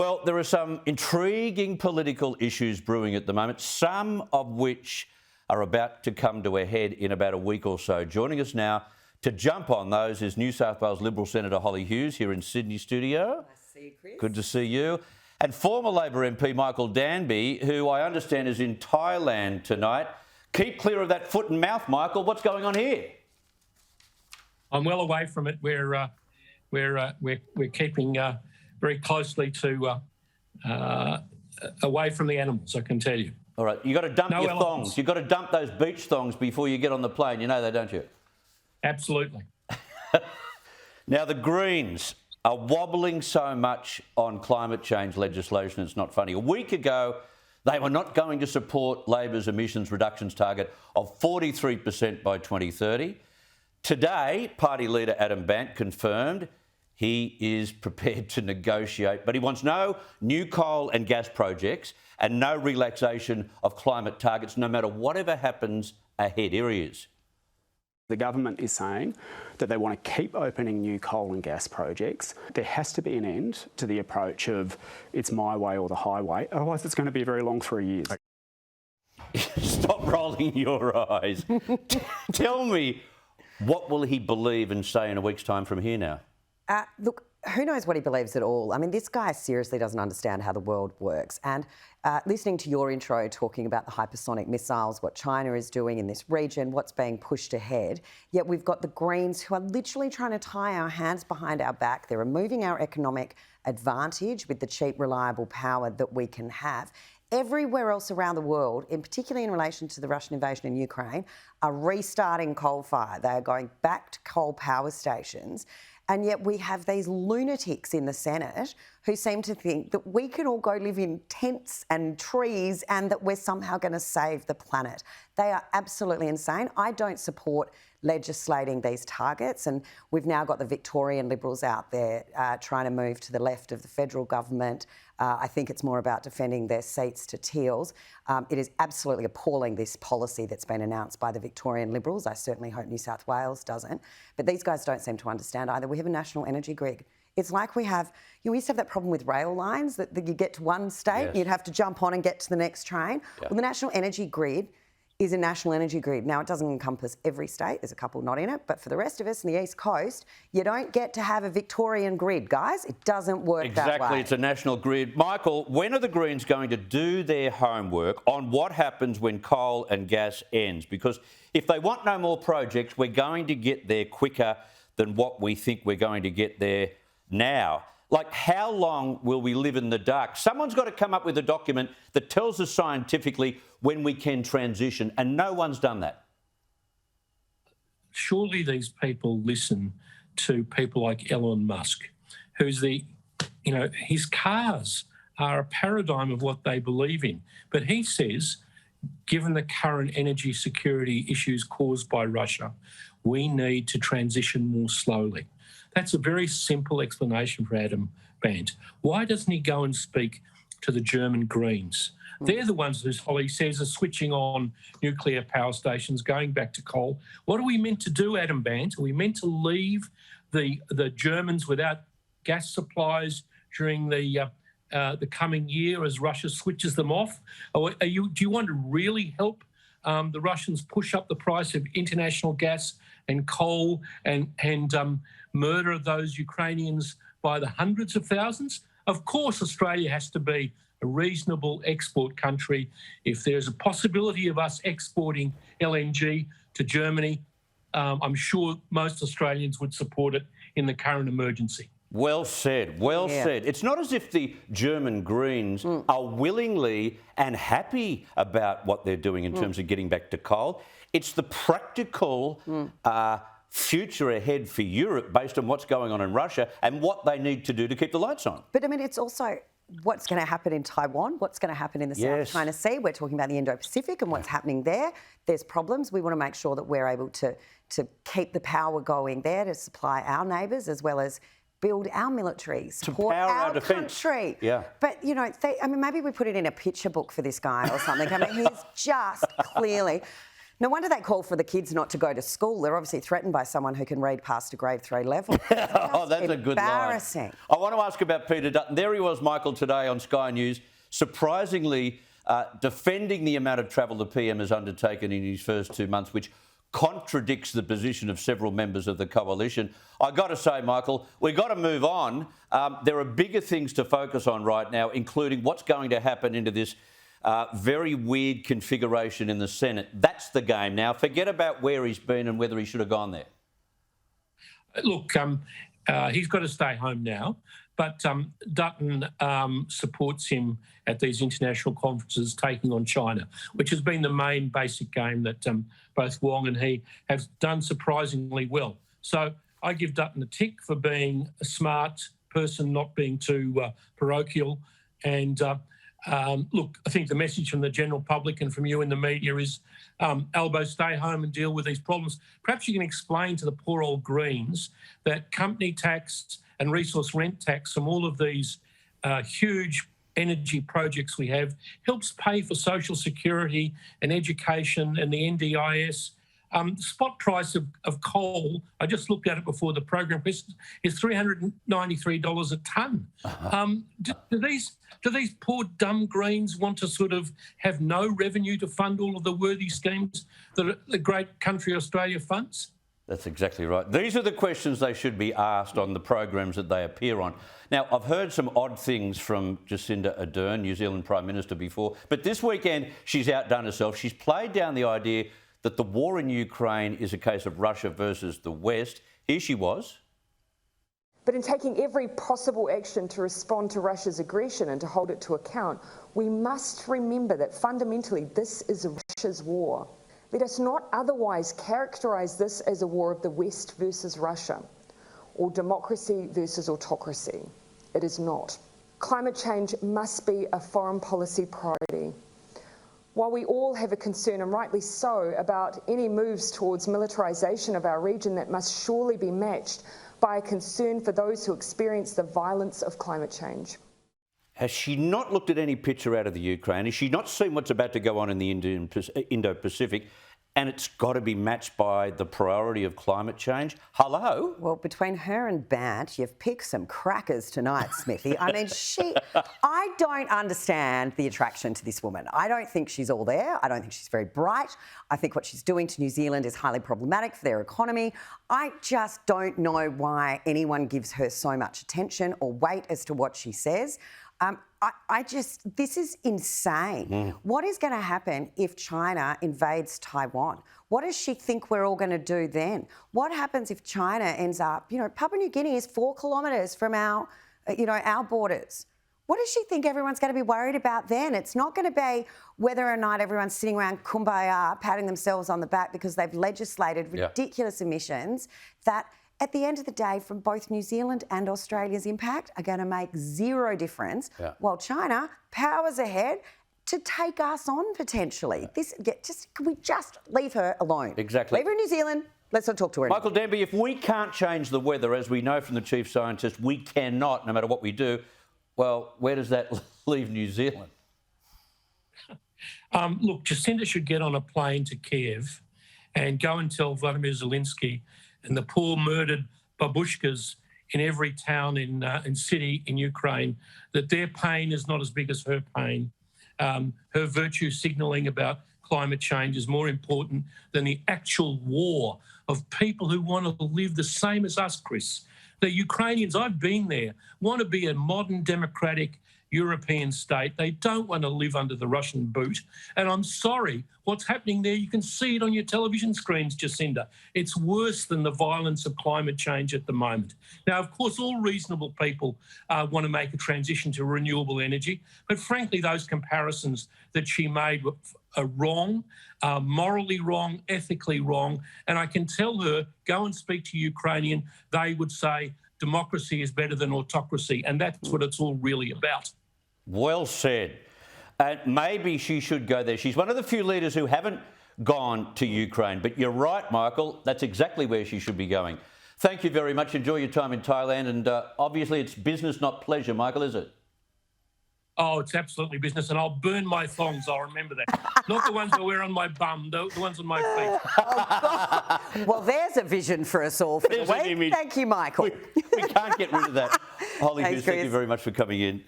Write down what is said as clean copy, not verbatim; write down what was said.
Well, there are some intriguing political issues brewing at the moment, some of which are about to come to a head in about a week or so. Joining us now to jump on those is New South Wales Liberal Senator Hollie Hughes here in Sydney studio. Nice to see you, Chris. Good to see you. And former Labor MP Michael Danby, who I understand is in Thailand tonight. Keep clear of that foot and mouth, Michael. What's going on here? I'm well away from it. We're keeping very closely to away from the animals, I can tell you. All right, you got to dump your elephants. thongs. You've got to dump those beach thongs before you get on the plane. You know that, don't you? Absolutely. Now, the Greens are wobbling so much on climate change legislation, it's not funny. A week ago, they were not going to support Labor's emissions reductions target of 43% by 2030. Today, party leader Adam Bandt confirmed he is prepared to negotiate, but he wants no new coal and gas projects and no relaxation of climate targets, no matter whatever happens ahead. Here he is. The government is saying that they want to keep opening new coal and gas projects. There has to be an end to the approach of it's my way or the highway, otherwise it's going to be a very long 3 years. Stop rolling your eyes. Tell me, what will he believe and say in a week's time from here now? Look, who knows what he believes at all? I mean, this guy seriously doesn't understand how the world works. And listening to your intro talking about the hypersonic missiles, what China is doing in this region, what's being pushed ahead, yet we've got the Greens who are literally trying to tie our hands behind our back. They're removing our economic advantage with the cheap, reliable power that we can have. Everywhere else around the world, in particularly in relation to the Russian invasion in Ukraine, are restarting coal-fired. They are going back to coal power stations. And yet we have these lunatics in the Senate who seem to think that we can all go live in tents and trees and that we're somehow going to save the planet. They are absolutely insane. I don't support legislating these targets, and we've now got the Victorian Liberals out there trying to move to the left of the federal government. I think it's more about defending their seats to Teals. It is absolutely appalling, this policy that's been announced by the Victorian Liberals. I certainly hope New South Wales doesn't. But these guys don't seem to understand either. We have a national energy grid. It's like we used to have that problem with rail lines, that you get to one state, yes, you'd have to jump on and get to the next train. Yeah. Well, the national energy grid is a national energy grid. Now, it doesn't encompass every state. There's a couple not in it. But for the rest of us in the East Coast, you don't get to have a Victorian grid, guys. It doesn't work that way. Exactly, it's a national grid. Michael, when are the Greens going to do their homework on what happens when coal and gas ends? Because if they want no more projects, we're going to get there quicker than what we think we're going to get there now. Like, how long will we live in the dark? Someone's got to come up with a document that tells us scientifically when we can transition, and no one's done that. Surely these people listen to people like Elon Musk, who's his cars are a paradigm of what they believe in. But he says, given the current energy security issues caused by Russia, we need to transition more slowly. That's a very simple explanation for Adam Bandt. Why doesn't he go and speak to the German Greens? They're the ones, as Hollie says, are switching on nuclear power stations, going back to coal. What are we meant to do, Adam Bandt? Are we meant to leave the Germans without gas supplies during the coming year as Russia switches them off? Or do you want to really help the Russians push up the price of international gas and coal and murder those Ukrainians by the hundreds of thousands? Of course, Australia has to be a reasonable export country. If there's a possibility of us exporting LNG to Germany, I'm sure most Australians would support it in the current emergency. Well said, well said. It's not as if the German Greens are willingly and happy about what they're doing in terms of getting back to coal. It's the practical future ahead for Europe based on what's going on in Russia and what they need to do to keep the lights on. But I mean, it's also what's going to happen in Taiwan, what's going to happen in the South China Sea. We're talking about the Indo-Pacific and what's happening there. There's problems. We want to make sure that we're able to keep the power going there to supply our neighbours as well as build our military, support our country. Yeah. But, you know, maybe we put it in a picture book for this guy or something. I mean, he's just clearly... No wonder they call for the kids not to go to school. They're obviously threatened by someone who can read past a grade 3 level. Oh, that's a good line. Embarrassing. I want to ask about Peter Dutton. There he was, Michael, today on Sky News, surprisingly defending the amount of travel the PM has undertaken in his first 2 months, which contradicts the position of several members of the coalition. I got to say, Michael, we've got to move on. There are bigger things to focus on right now, including what's going to happen into this very weird configuration in the Senate. That's the game now. Forget about where he's been and whether he should have gone there. Look, he's got to stay home now, but Dutton supports him at these international conferences taking on China, which has been the main basic game that both Wong and he have done surprisingly well. So I give Dutton a tick for being a smart person, not being too parochial. And look, I think the message from the general public and from you in the media is, Albo, stay home and deal with these problems. Perhaps you can explain to the poor old Greens that company tax and resource rent tax from all of these huge energy projects we have helps pay for social security and education and the NDIS. The spot price of coal, I just looked at it before the program, is $393 a tonne. Do these poor dumb Greens want to sort of have no revenue to fund all of the worthy schemes that the great country Australia funds? That's exactly right. These are the questions they should be asked on the programs that they appear on. Now, I've heard some odd things from Jacinda Ardern, New Zealand Prime Minister, before, but this weekend she's outdone herself. She's played down the idea that the war in Ukraine is a case of Russia versus the West. Here she was. But in taking every possible action to respond to Russia's aggression and to hold it to account, we must remember that fundamentally this is Russia's war. Let us not otherwise characterise this as a war of the West versus Russia, or democracy versus autocracy. It is not. Climate change must be a foreign policy priority. While we all have a concern, and rightly so, about any moves towards militarisation of our region, that must surely be matched by a concern for those who experience the violence of climate change. Has she not looked at any picture out of the Ukraine? Has she not seen what's about to go on in the Indo-Pacific? And it's got to be matched by the priority of climate change. Hello? Well, between her and Bant, you've picked some crackers tonight, Smithy. I mean, I don't understand the attraction to this woman. I don't think she's all there. I don't think she's very bright. I think what she's doing to New Zealand is highly problematic for their economy. I just don't know why anyone gives her so much attention or weight as to what she says. This is insane. What is going to happen if China invades Taiwan? What does she think we're all going to do then? What happens if China ends up, Papua New Guinea is 4 kilometres from our borders. What does she think everyone's going to be worried about then? It's not going to be whether or not everyone's sitting around kumbaya, patting themselves on the back because they've legislated ridiculous emissions that, at the end of the day, from both New Zealand and Australia's impact, are going to make zero difference, while China powers ahead to take us on potentially. Can we just leave her alone? Exactly. Leave her in New Zealand. Let's not talk to her anymore. Michael Denby, if we can't change the weather, as we know from the chief scientist, we cannot, no matter what we do. Well, where does that leave New Zealand? Look, Jacinda should get on a plane to Kiev and go and tell Vladimir Zelensky and the poor murdered babushkas in every town and city in Ukraine that their pain is not as big as her pain. Her virtue signalling about climate change is more important than the actual war of people who want to live the same as us, Chris. The Ukrainians, I've been there, want to be a modern democratic European state. They don't want to live under the Russian boot. And I'm sorry, what's happening there, you can see it on your television screens, Jacinda. It's worse than the violence of climate change at the moment. Now, of course, all reasonable people want to make a transition to renewable energy. But frankly, those comparisons that she made are wrong, morally wrong, ethically wrong. And I can tell her, go and speak to Ukrainian, they would say democracy is better than autocracy. And that's what it's all really about. Well said. Maybe she should go there. She's one of the few leaders who haven't gone to Ukraine. But you're right, Michael. That's exactly where she should be going. Thank you very much. Enjoy your time in Thailand. And obviously it's business, not pleasure, Michael, is it? Oh, it's absolutely business, and I'll burn my thongs. I'll remember that. Not the ones I wear on my bum, the ones on my feet. Well, there's a vision for us all for There's the an week. image. Thank you, Michael. We can't get rid of that. Hollie Thanks, Hughes, thank you Chris. very much for coming in.